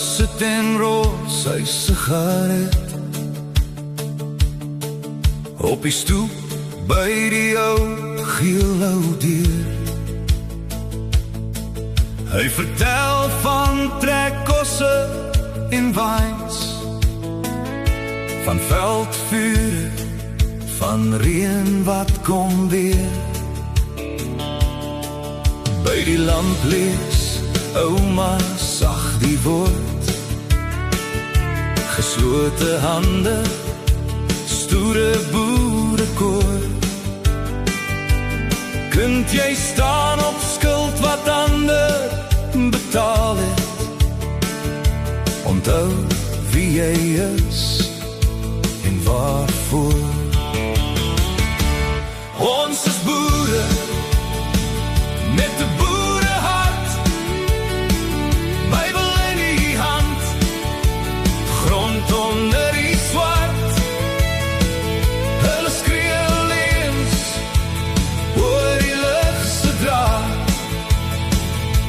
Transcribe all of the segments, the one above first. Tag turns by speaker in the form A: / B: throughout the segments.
A: sit en rol sy sigaret op die stoep by die ou geel ou deur. Hy vertel van trekkosse en wines, van veldvure, van reën wat kom weer. By die lamp lees ouma sag die woord, geslote hande, stoere boerekoor. Kunt jy staan op skuld wat ander betaal het? Onthou wie jy is en waarvoor. Ons is boere met 'n boerehart, Bybel in die hand, grond onder die swart. Hulle skree leens oor die lug se draad,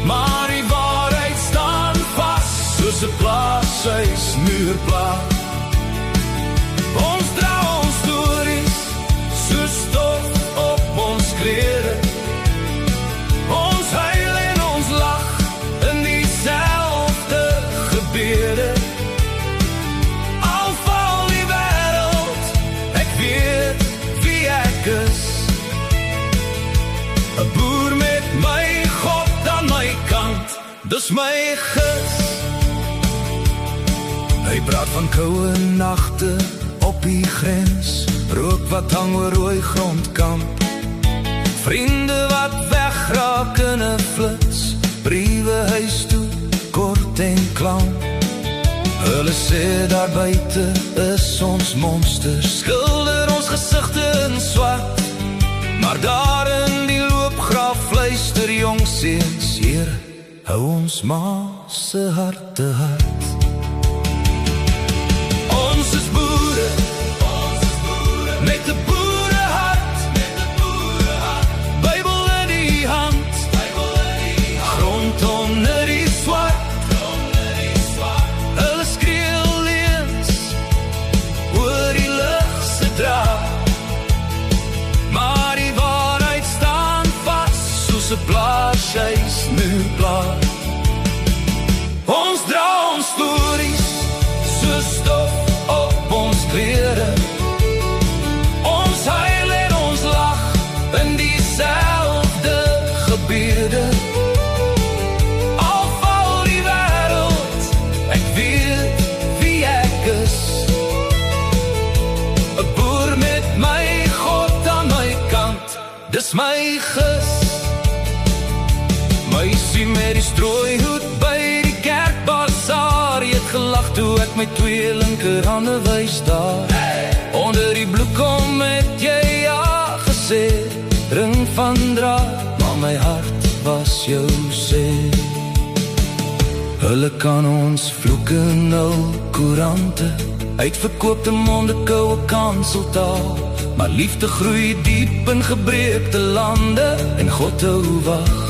A: maar die waarheid staan vas soos 'n plaashuis muurplaat. Ons dra ons stories soos stof op ons klere. Ons huil en ons lag in dieselfde gebede. Al val die wêreld, ek weet wie ek is. 'n boer met my God aan my kant, dis my gis. Hy praat van koue nagte op die grens, rook wat hang oor rooi grondkamp, vriende wat wegraak in 'n flits, briewe huis toe, kort en klam. Hulle sê daar buite is ons monsters, skilder ons gesigte in swart, maar daar in die loopgraaf fluister jong seuns, Here, hou ons ma se harte hart. Ons is boere met 'n boerehart, Bybel in die hand, grond onder die swart. Hulle skree leens oor die lug se draad, maar die waarheid staan vas soos 'n plaashuis muurplaat. Ons dra ons stories soos stof op ons klere. Ons huil en ons lag in dieselfde gebede. Al val die wêreld, ek weet wie ek is. 'n boer met my God aan my kant, dis my gis. Meisie met die strooihoed by die kerkbasaar, jy het gelag toe ek my 2 linkerhande wys daar. Onder die bloekom het jy ja gesê, ring van draad, maar my hart was jou sê. Hulle kan ons vloeke in hul koerante, uitverkoopte monde, koue kanseltaal, maar liefde groei diep in gebreekte lande, en God hou wag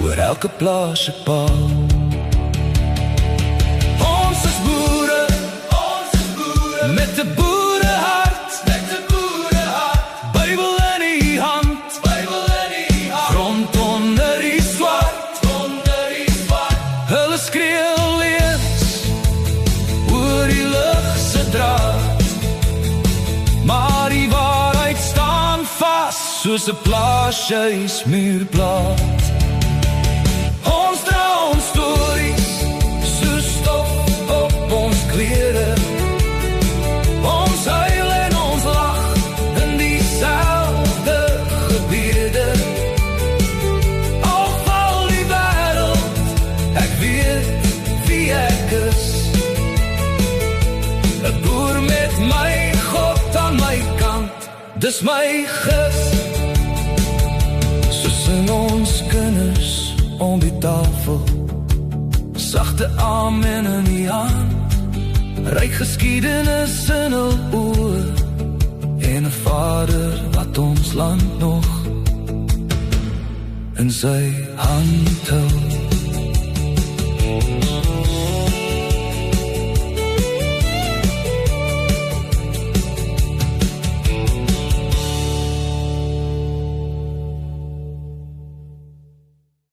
A: oor elke plaas se paal. Ons is boere met 'n boerehart, Bybel in die hand, grond onder die swart. Hulle skree leens oor die lug se draad, maar die waarheid staan vas soos 'n plaashuis muurplaat. Ons dra ons stories soos stof op ons klere. Ons huil en ons lag in dieselfde gebede. Al val die wêreld, ek weet wie ek is. 'n boer met my God aan my kant, dis my gis. So sing ons kinders om die tafel, sagte amen in die hand, ryk geskiedenis in hul oë, en 'n Vader wat ons land nog in sy hand hou.